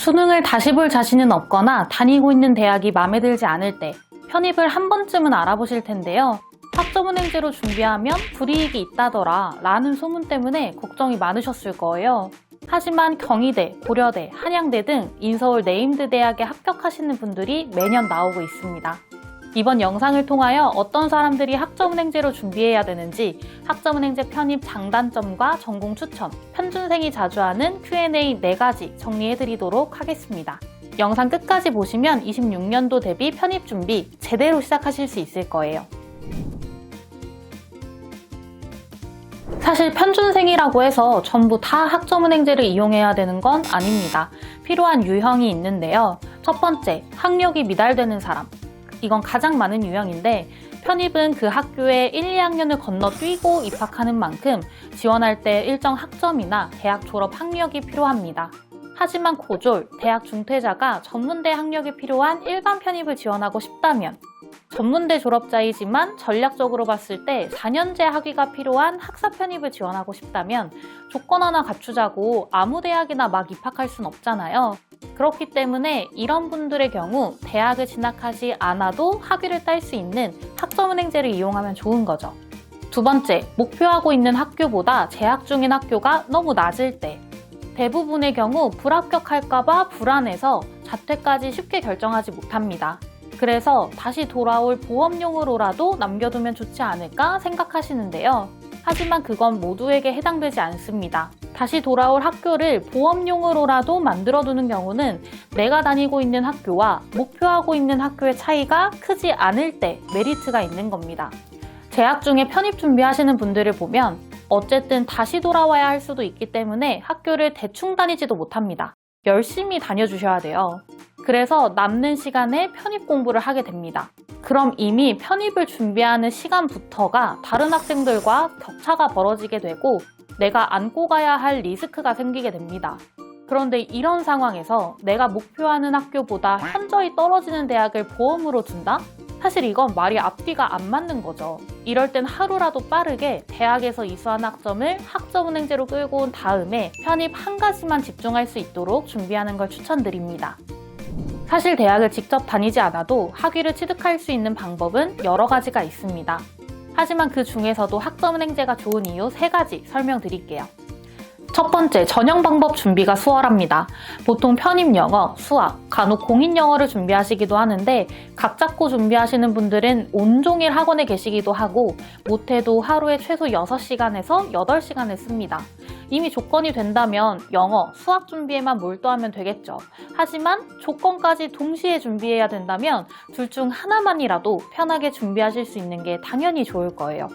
수능을 다시 볼 자신은 없거나 다니고 있는 대학이 마음에 들지 않을 때 편입을 한 번쯤은 알아보실 텐데요. 학점은행제로 준비하면 불이익이 있다더라 라는 소문 때문에 걱정이 많으셨을 거예요. 하지만 경희대, 고려대, 한양대 등 인서울 네임드 대학에 합격하시는 분들이 매년 나오고 있습니다. 이번 영상을 통하여 어떤 사람들이 학점은행제로 준비해야 되는지, 학점은행제 편입 장단점과 전공 추천, 편준생이 자주 하는 Q&A 4가지 정리해드리도록 하겠습니다. 영상 끝까지 보시면 26년도 대비 편입 준비 제대로 시작하실 수 있을 거예요. 사실 편준생이라고 해서 전부 다 학점은행제를 이용해야 되는 건 아닙니다. 필요한 유형이 있는데요. 첫 번째, 학력이 미달되는 사람. 이건 가장 많은 유형인데 편입은 그 학교에 1, 2학년을 건너뛰고 입학하는 만큼 지원할 때 일정 학점이나 대학 졸업 학력이 필요합니다. 하지만 고졸, 대학 중퇴자가 전문대 학력이 필요한 일반 편입을 지원하고 싶다면, 전문대 졸업자이지만 전략적으로 봤을 때 4년제 학위가 필요한 학사 편입을 지원하고 싶다면 조건 하나 갖추자고 아무 대학이나 막 입학할 순 없잖아요. 그렇기 때문에 이런 분들의 경우 대학을 진학하지 않아도 학위를 딸 수 있는 학점은행제를 이용하면 좋은 거죠. 두 번째, 목표하고 있는 학교보다 재학 중인 학교가 너무 낮을 때. 대부분의 경우 불합격할까봐 불안해서 자퇴까지 쉽게 결정하지 못합니다. 그래서 다시 돌아올 보험용으로라도 남겨두면 좋지 않을까 생각하시는데요. 하지만 그건 모두에게 해당되지 않습니다. 다시 돌아올 학교를 보험용으로라도 만들어두는 경우는 내가 다니고 있는 학교와 목표하고 있는 학교의 차이가 크지 않을 때 메리트가 있는 겁니다. 재학 중에 편입 준비하시는 분들을 보면 어쨌든 다시 돌아와야 할 수도 있기 때문에 학교를 대충 다니지도 못합니다. 열심히 다녀주셔야 돼요. 그래서 남는 시간에 편입 공부를 하게 됩니다. 그럼 이미 편입을 준비하는 시간부터가 다른 학생들과 격차가 벌어지게 되고 내가 안고 가야 할 리스크가 생기게 됩니다. 그런데 이런 상황에서 내가 목표하는 학교보다 현저히 떨어지는 대학을 보험으로 둔다? 사실 이건 말이 앞뒤가 안 맞는 거죠. 이럴 땐 하루라도 빠르게 대학에서 이수한 학점을 학점은행제로 끌고 온 다음에 편입 한 가지만 집중할 수 있도록 준비하는 걸 추천드립니다. 사실 대학을 직접 다니지 않아도 학위를 취득할 수 있는 방법은 여러 가지가 있습니다. 하지만 그 중에서도 학점은행제가 좋은 이유 3가지 설명드릴게요. 첫 번째, 전형 방법 준비가 수월합니다. 보통 편입 영어, 수학, 간혹 공인 영어를 준비하시기도 하는데 각 잡고 준비하시는 분들은 온종일 학원에 계시기도 하고 못해도 하루에 최소 6시간에서 8시간을 씁니다. 이미 조건이 된다면 영어, 수학 준비에만 몰두하면 되겠죠. 하지만 조건까지 동시에 준비해야 된다면 둘 중 하나만이라도 편하게 준비하실 수 있는 게 당연히 좋을 거예요.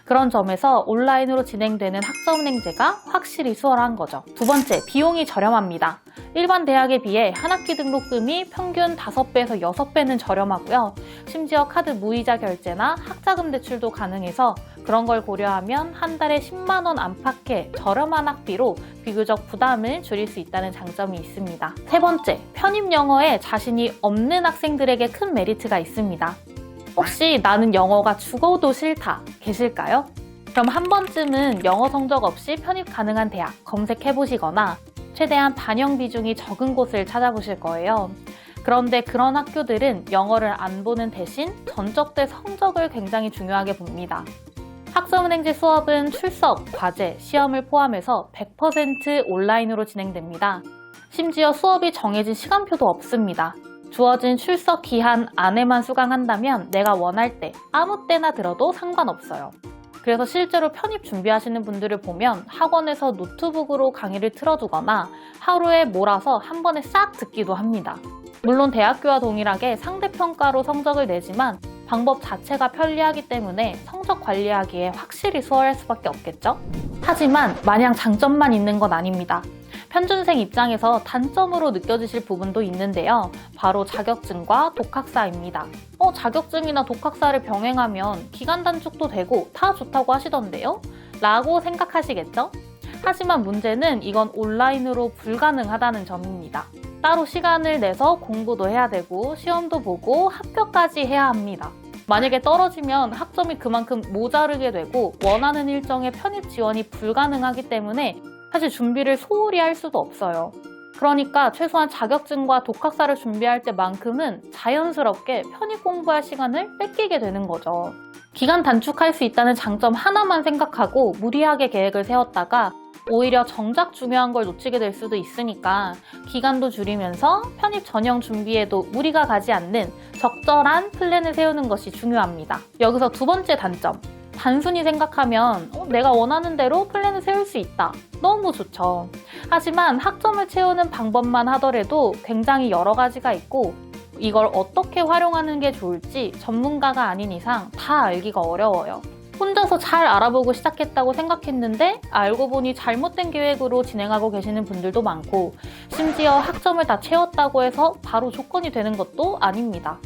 그런 점에서 온라인으로 진행되는 학점은행제가 확실히 수월한 거죠. 두 번째, 비용이 저렴합니다. 일반 대학에 비해 한 학기 등록금이 평균 5배에서 6배는 저렴하고요. 심지어 카드 무이자 결제나 학자금 대출도 가능해서 그런 걸 고려하면 한 달에 10만 원 안팎의 저렴한 학비로 비교적 부담을 줄일 수 있다는 장점이 있습니다. 세 번째, 편입 영어에 자신이 없는 학생들에게 큰 메리트가 있습니다. 혹시 나는 영어가 죽어도 싫다 계실까요? 그럼 한 번쯤은 영어 성적 없이 편입 가능한 대학 검색해보시거나 최대한 반영 비중이 적은 곳을 찾아보실 거예요. 그런데 그런 학교들은 영어를 안 보는 대신 전적대 성적을 굉장히 중요하게 봅니다. 학점은행제 수업은 출석, 과제, 시험을 포함해서 100% 온라인으로 진행됩니다. 심지어 수업이 정해진 시간표도 없습니다. 주어진 출석 기한 안에만 수강한다면 내가 원할 때 아무 때나 들어도 상관없어요. 그래서 실제로 편입 준비하시는 분들을 보면 학원에서 노트북으로 강의를 틀어두거나 하루에 몰아서 한 번에 싹 듣기도 합니다. 물론 대학교와 동일하게 상대평가로 성적을 내지만 방법 자체가 편리하기 때문에 성적 관리하기에 확실히 수월할 수밖에 없겠죠? 하지만 마냥 장점만 있는 건 아닙니다. 편준생 입장에서 단점으로 느껴지실 부분도 있는데요. 바로 자격증과 독학사입니다. 자격증이나 독학사를 병행하면 기간 단축도 되고 다 좋다고 하시던데요? 라고 생각하시겠죠? 하지만 문제는 이건 온라인으로 불가능하다는 점입니다. 따로 시간을 내서 공부도 해야 되고 시험도 보고 합격까지 해야 합니다. 만약에 떨어지면 학점이 그만큼 모자르게 되고 원하는 일정의 편입 지원이 불가능하기 때문에 사실 준비를 소홀히 할 수도 없어요. 그러니까 최소한 자격증과 독학사를 준비할 때만큼은 자연스럽게 편입 공부할 시간을 뺏기게 되는 거죠. 기간 단축할 수 있다는 장점 하나만 생각하고 무리하게 계획을 세웠다가 오히려 정작 중요한 걸 놓치게 될 수도 있으니까 기간도 줄이면서 편입 전형 준비에도 무리가 가지 않는 적절한 플랜을 세우는 것이 중요합니다. 여기서 두 번째 단점. 단순히 생각하면 내가 원하는 대로 플랜을 세울 수 있다. 너무 좋죠. 하지만 학점을 채우는 방법만 하더라도 굉장히 여러 가지가 있고 이걸 어떻게 활용하는 게 좋을지 전문가가 아닌 이상 다 알기가 어려워요. 혼자서 잘 알아보고 시작했다고 생각했는데 알고 보니 잘못된 계획으로 진행하고 계시는 분들도 많고 심지어 학점을 다 채웠다고 해서 바로 조건이 되는 것도 아닙니다.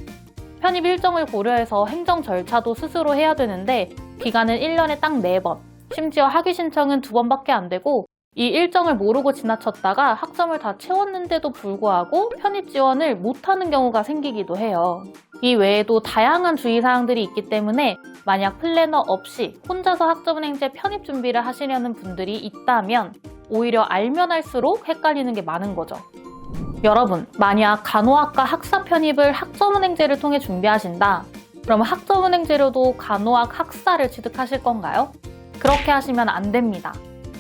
편입 일정을 고려해서 행정 절차도 스스로 해야 되는데 기간은 1년에 딱 4번, 심지어 학위 신청은 2번밖에 안 되고 이 일정을 모르고 지나쳤다가 학점을 다 채웠는데도 불구하고 편입 지원을 못하는 경우가 생기기도 해요. 이 외에도 다양한 주의사항들이 있기 때문에 만약 플래너 없이 혼자서 학점은행제 편입 준비를 하시려는 분들이 있다면 오히려 알면 알수록 헷갈리는 게 많은 거죠. 여러분, 만약 간호학과 학사 편입을 학점은행제를 통해 준비하신다. 그럼 학점은행제로도 간호학 학사를 취득하실 건가요? 그렇게 하시면 안 됩니다.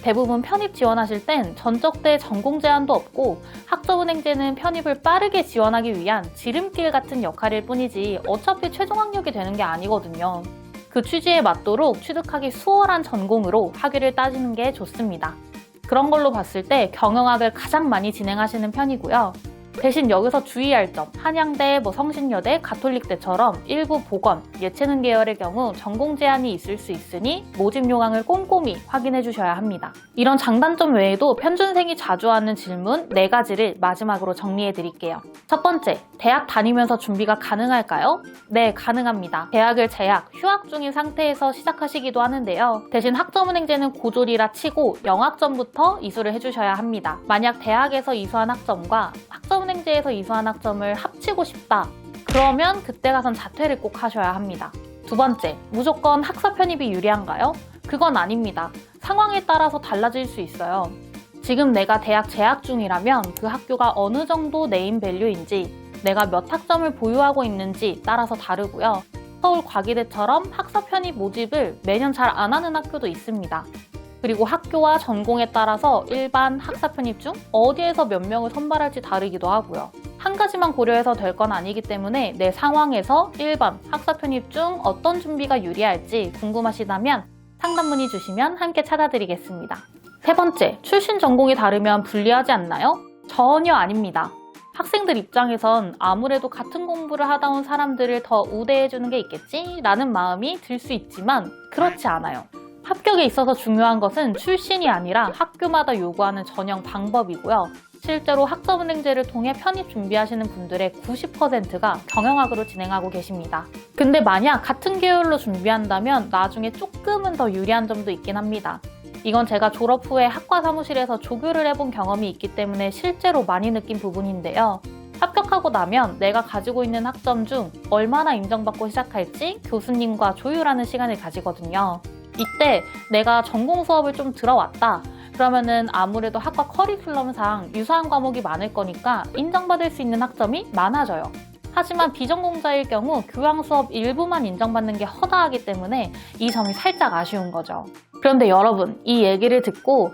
대부분 편입 지원하실 땐 전적대 전공 제한도 없고 학점은행제는 편입을 빠르게 지원하기 위한 지름길 같은 역할일 뿐이지 어차피 최종 학력이 되는 게 아니거든요. 그 취지에 맞도록 취득하기 수월한 전공으로 학위를 따지는 게 좋습니다. 그런 걸로 봤을 때 경영학을 가장 많이 진행하시는 편이고요. 대신 여기서 주의할 점, 한양대, 성신여대, 가톨릭대처럼 일부 보건, 예체능 계열의 경우 전공 제한이 있을 수 있으니 모집 요강을 꼼꼼히 확인해 주셔야 합니다. 이런 장단점 외에도 편준생이 자주 하는 질문 4가지를 마지막으로 정리해 드릴게요. 첫 번째, 대학 다니면서 준비가 가능할까요? 네, 가능합니다. 대학을 재학, 휴학 중인 상태에서 시작하시기도 하는데요. 대신 학점은행제는 고졸이라 치고 영학점부터 이수를 해주셔야 합니다. 만약 대학에서 이수한 학점과 학점은행제에서 이수한 학점을 합치고 싶다. 그러면 그때 가선 자퇴를 꼭 하셔야 합니다. 두 번째, 무조건 학사 편입이 유리한가요? 그건 아닙니다. 상황에 따라서 달라질 수 있어요. 지금 내가 대학 재학 중이라면 그 학교가 어느 정도 네임밸류인지 내가 몇 학점을 보유하고 있는지 따라서 다르고요. 서울 과기대처럼 학사 편입 모집을 매년 잘 안 하는 학교도 있습니다. 그리고 학교와 전공에 따라서 일반 학사 편입 중 어디에서 몇 명을 선발할지 다르기도 하고요. 한 가지만 고려해서 될 건 아니기 때문에 내 상황에서 1번 학사 편입 중 어떤 준비가 유리할지 궁금하시다면 상담 문의 주시면 함께 찾아드리겠습니다. 세 번째, 출신 전공이 다르면 불리하지 않나요? 전혀 아닙니다. 학생들 입장에선 아무래도 같은 공부를 하다 온 사람들을 더 우대해주는 게 있겠지? 라는 마음이 들 수 있지만 그렇지 않아요. 합격에 있어서 중요한 것은 출신이 아니라 학교마다 요구하는 전형 방법이고요. 실제로 학점은행제를 통해 편입 준비하시는 분들의 90%가 경영학으로 진행하고 계십니다. 근데 만약 같은 계열로 준비한다면 나중에 조금은 더 유리한 점도 있긴 합니다. 이건 제가 졸업 후에 학과 사무실에서 조교를 해본 경험이 있기 때문에 실제로 많이 느낀 부분인데요. 합격하고 나면 내가 가지고 있는 학점 중 얼마나 인정받고 시작할지 교수님과 조율하는 시간을 가지거든요. 이때 내가 전공 수업을 좀 들어왔다. 그러면은 아무래도 학과 커리큘럼상 유사한 과목이 많을 거니까 인정받을 수 있는 학점이 많아져요. 하지만 비전공자일 경우 교양 수업 일부만 인정받는 게 허다하기 때문에 이 점이 살짝 아쉬운 거죠. 그런데 여러분, 이 얘기를 듣고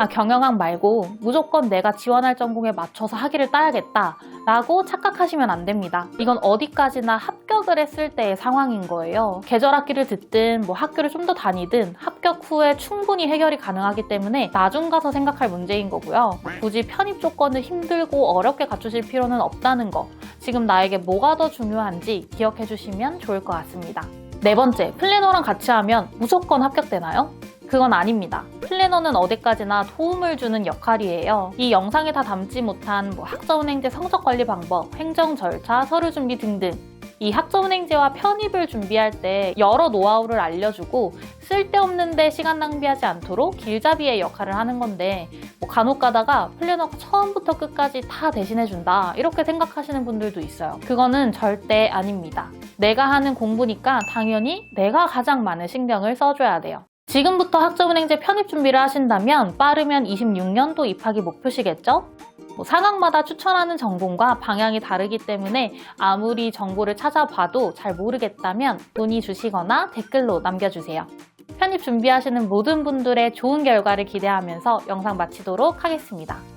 경영학 말고 무조건 내가 지원할 전공에 맞춰서 학위를 따야겠다 라고 착각하시면 안 됩니다. 이건 어디까지나 합격을 했을 때의 상황인 거예요. 계절학기를 듣든 학교를 좀 더 다니든 합격 후에 충분히 해결이 가능하기 때문에 나중 가서 생각할 문제인 거고요. 굳이 편입 조건을 힘들고 어렵게 갖추실 필요는 없다는 거, 지금 나에게 뭐가 더 중요한지 기억해 주시면 좋을 것 같습니다. 네 번째, 플래너랑 같이 하면 무조건 합격되나요? 그건 아닙니다. 플래너는 어디까지나 도움을 주는 역할이에요. 이 영상에 다 담지 못한 학점은행제 성적 관리 방법, 행정 절차, 서류 준비 등등 이 학점은행제와 편입을 준비할 때 여러 노하우를 알려주고 쓸데없는데 시간 낭비하지 않도록 길잡이의 역할을 하는 건데 간혹 가다가 플래너가 처음부터 끝까지 다 대신해준다 이렇게 생각하시는 분들도 있어요. 그거는 절대 아닙니다. 내가 하는 공부니까 당연히 내가 가장 많은 신경을 써줘야 돼요. 지금부터 학점은행제 편입 준비를 하신다면 빠르면 26년도 입학이 목표시겠죠? 상황마다 추천하는 전공과 방향이 다르기 때문에 아무리 정보를 찾아봐도 잘 모르겠다면 문의 주시거나 댓글로 남겨주세요. 편입 준비하시는 모든 분들의 좋은 결과를 기대하면서 영상 마치도록 하겠습니다.